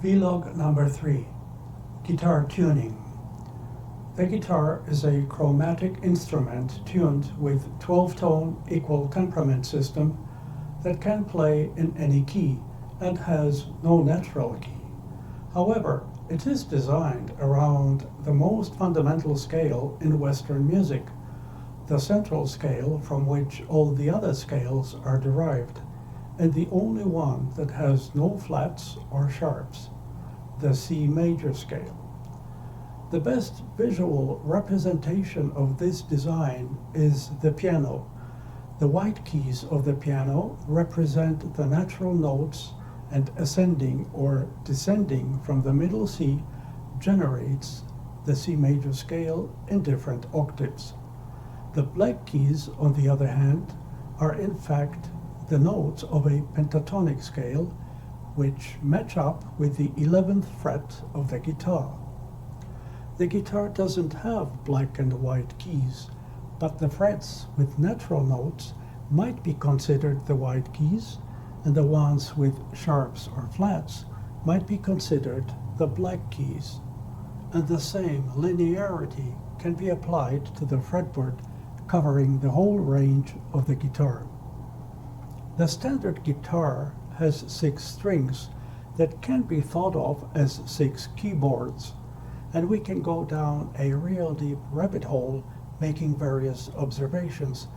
Vlog number 3, Guitar Tuning. The guitar is a chromatic instrument tuned with 12-tone equal temperament system that can play in any key and has no natural key. However, it is designed around the most fundamental scale in Western music, the central scale from which all the other scales are derived, and the only one that has no flats or sharps, the C major scale. The best visual representation of this design is the piano. The white keys of the piano represent the natural notes, and ascending or descending from the middle C generates the C major scale in different octaves. The black keys, on the other hand, are in fact the notes of a pentatonic scale, which match up with the 11th fret of the guitar. The guitar doesn't have black and white keys, but the frets with natural notes might be considered the white keys, and the ones with sharps or flats might be considered the black keys. And the same linearity can be applied to the fretboard covering the whole range of the guitar. The standard guitar has 6 strings that can be thought of as 6 keyboards, and we can go down a real deep rabbit hole making various observations,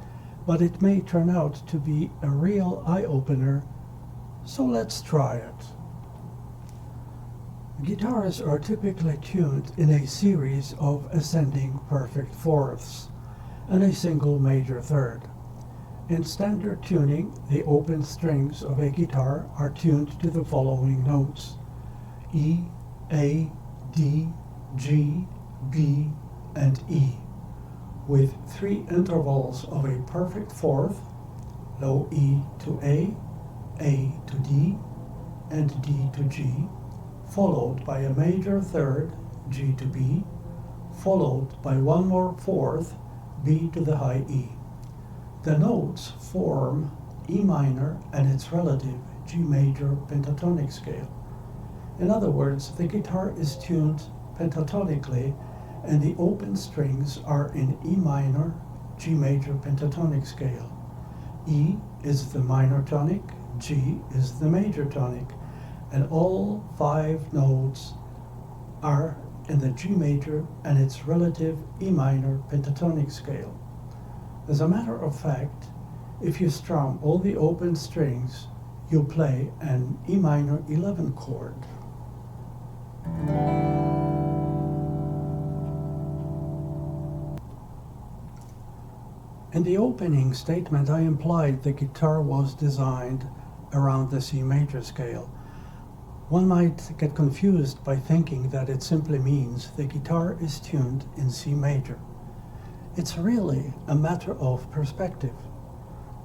but it may turn out to be a real eye-opener, so let's try it. Guitars are typically tuned in a series of ascending perfect fourths and a single major third. In standard tuning, the open strings of a guitar are tuned to the following notes: E, A, D, G, B, and E, with 3 intervals of a perfect fourth, low E to A to D, and D to G, followed by a major third, G to B, followed by one more fourth, B to the high E. The notes form E minor and its relative G major pentatonic scale. In other words, the guitar is tuned pentatonically, and the open strings are in E minor, G major pentatonic scale. E is the minor tonic, G is the major tonic, and all 5 notes are in the G major and its relative E minor pentatonic scale. As a matter of fact, if you strum all the open strings, you play an E minor 11 chord. In the opening statement, I implied the guitar was designed around the C major scale. One might get confused by thinking that it simply means the guitar is tuned in C major. It's really a matter of perspective.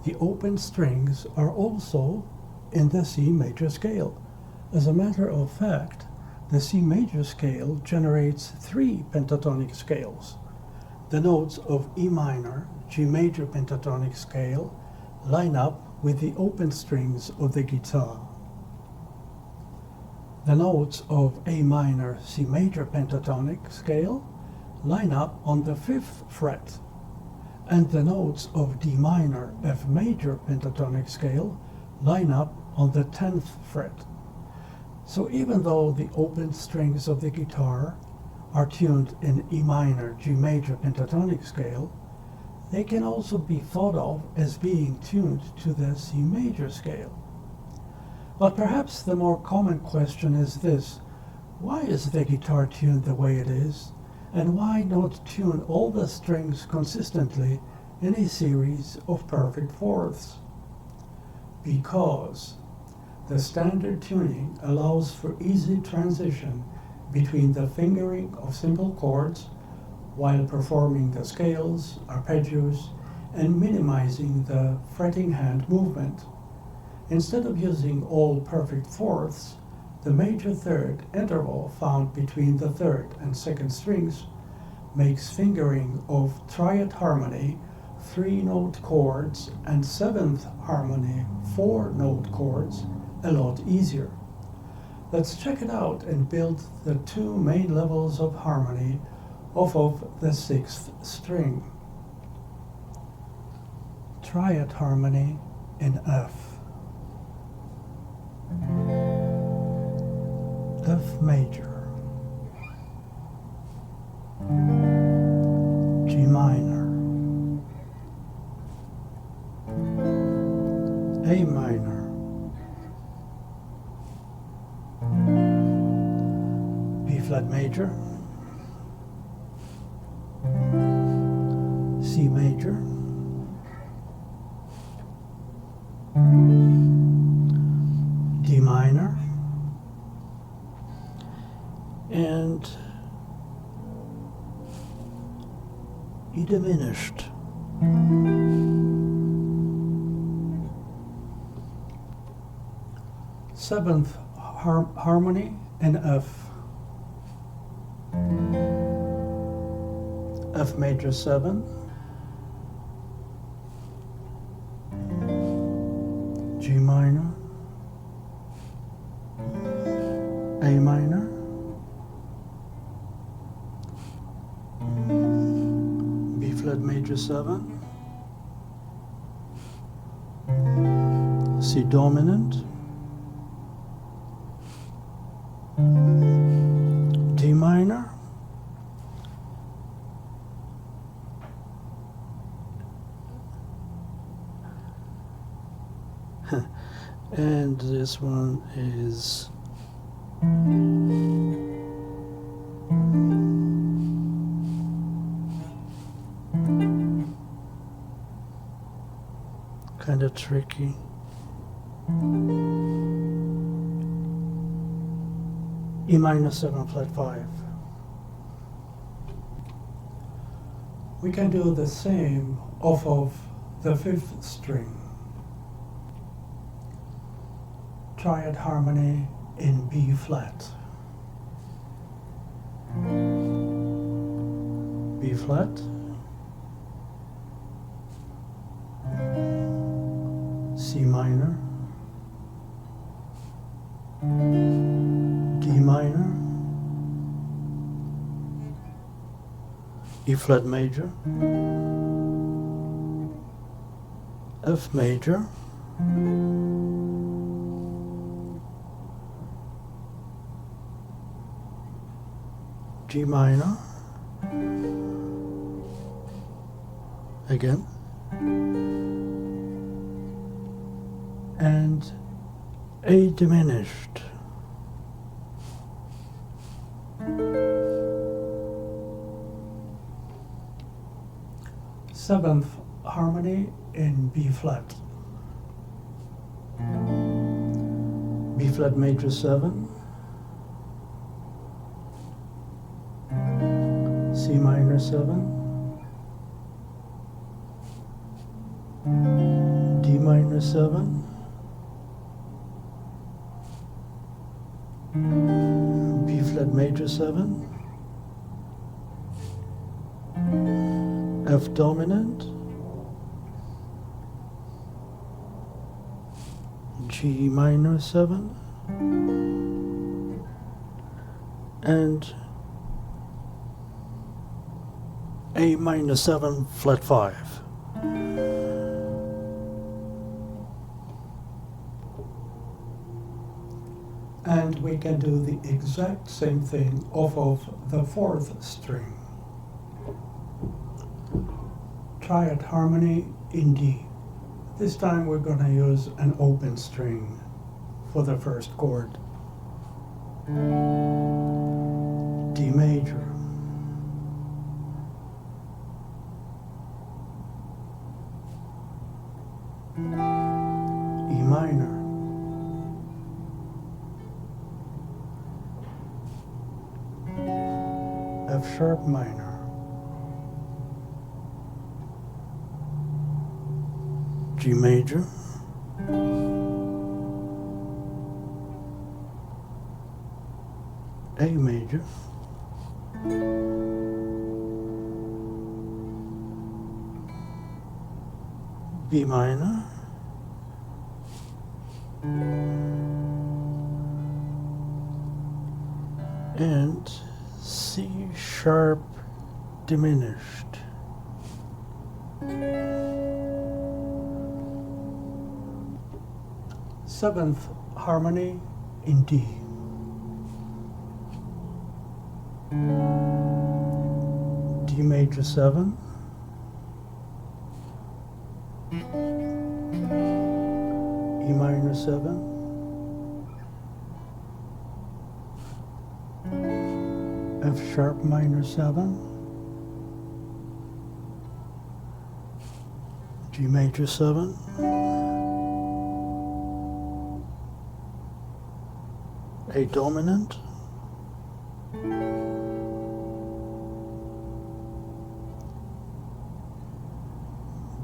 The open strings are also in the C major scale. As a matter of fact, the C major scale generates 3 pentatonic scales. The notes of E minor, G major pentatonic scale line up with the open strings of the guitar. The notes of A minor, C major pentatonic scale line up on the 5th fret, and the notes of D minor, F major pentatonic scale line up on the 10th fret. So even though the open strings of the guitar are tuned in E minor, G major pentatonic scale, they can also be thought of as being tuned to the C major scale. But perhaps the more common question is this: why is the guitar tuned the way it is? And why not tune all the strings consistently in a series of perfect fourths? Because the standard tuning allows for easy transition between the fingering of simple chords while performing the scales, arpeggios, and minimizing the fretting hand movement. Instead of using all perfect fourths, the major third interval found between the 3rd and 2nd strings makes fingering of triad harmony 3-note chords and 7th harmony 4-note chords a lot easier. Let's check it out and build the two main levels of harmony off of the sixth string. Triad harmony in F. F major, G minor, A minor, B flat major, C major, D minor, and E diminished. Seventh harmony in F. F major 7, G minor, A minor, B flat major 7, C dominant, D minor, and this one is kind of tricky. E minor 7 flat 5. We can do the same off of the fifth string. Triad harmony in B flat. B flat, C minor, D minor, E flat major, F major, G minor, again, and A diminished. Seventh harmony in B flat. B flat major 7, C minor 7, D minor 7, B flat major 7, F dominant, G minor 7, and A minor 7 flat 5. And we can do the exact same thing off of the fourth string. Triad harmony in D. This time we're going to use an open string for the first chord. D major, E minor, F sharp minor, G major, A major, B minor, and C sharp diminished. Seventh harmony in D. D major 7, E minor 7, F sharp minor 7, G major 7, A dominant,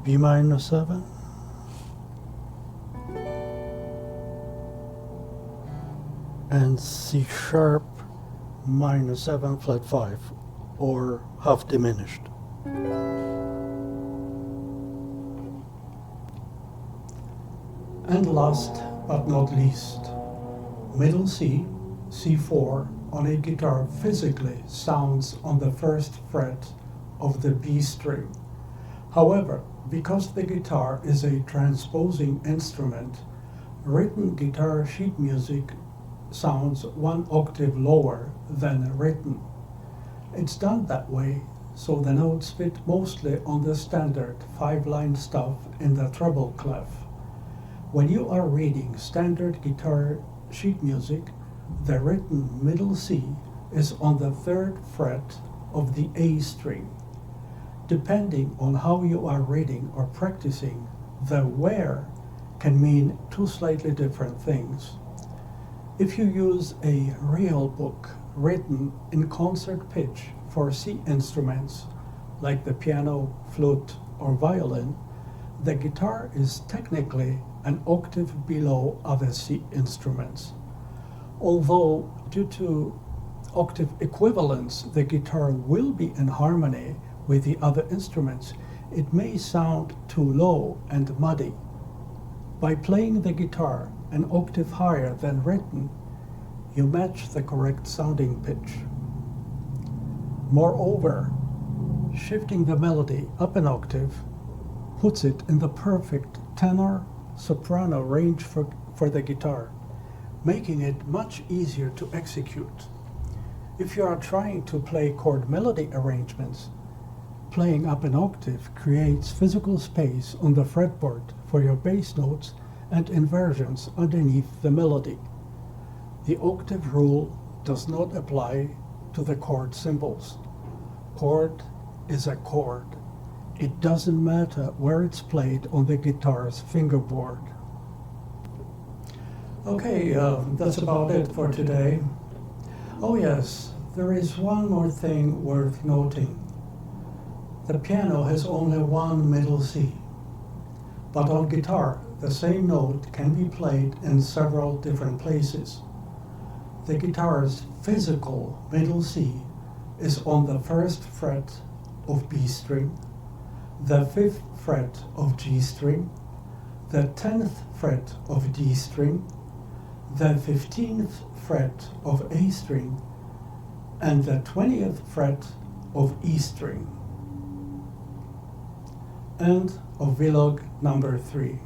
B minor 7, and C sharp minor 7 flat 5, or half diminished. And last but not least, middle C, C4 on a guitar physically sounds on the first fret of the B string. However, because the guitar is a transposing instrument, written guitar sheet music sounds 1 octave lower than written. It's done that way so the notes fit mostly on the standard 5-line stuff in the treble clef. When you are reading standard guitar sheet music, the written middle C is on the 3rd fret of the A string. Depending on how you are reading or practicing, the where can mean 2 slightly different things. If you use a real book written in concert pitch for C instruments, like the piano, flute, or violin, the guitar is technically an octave below other C instruments. Although, due to octave equivalence, the guitar will be in harmony with the other instruments, it may sound too low and muddy. By playing the guitar an octave higher than written, you match the correct sounding pitch. Moreover, shifting the melody up an octave puts it in the perfect tenor-soprano range for the guitar, making it much easier to execute. If you are trying to play chord melody arrangements, playing up an octave creates physical space on the fretboard for your bass notes and inversions underneath the melody. The octave rule does not apply to the chord symbols. Chord is a chord. It doesn't matter where it's played on the guitar's fingerboard. Okay, that's about it for today. Oh yes, there is one more thing worth noting. The piano has only one middle C, but on guitar, the same note can be played in several different places. The guitar's physical middle C is on the 1st fret of B string, the 5th fret of G string, the 10th fret of D string, the 15th fret of A string, and the 20th fret of E string. End of Vlog number 3.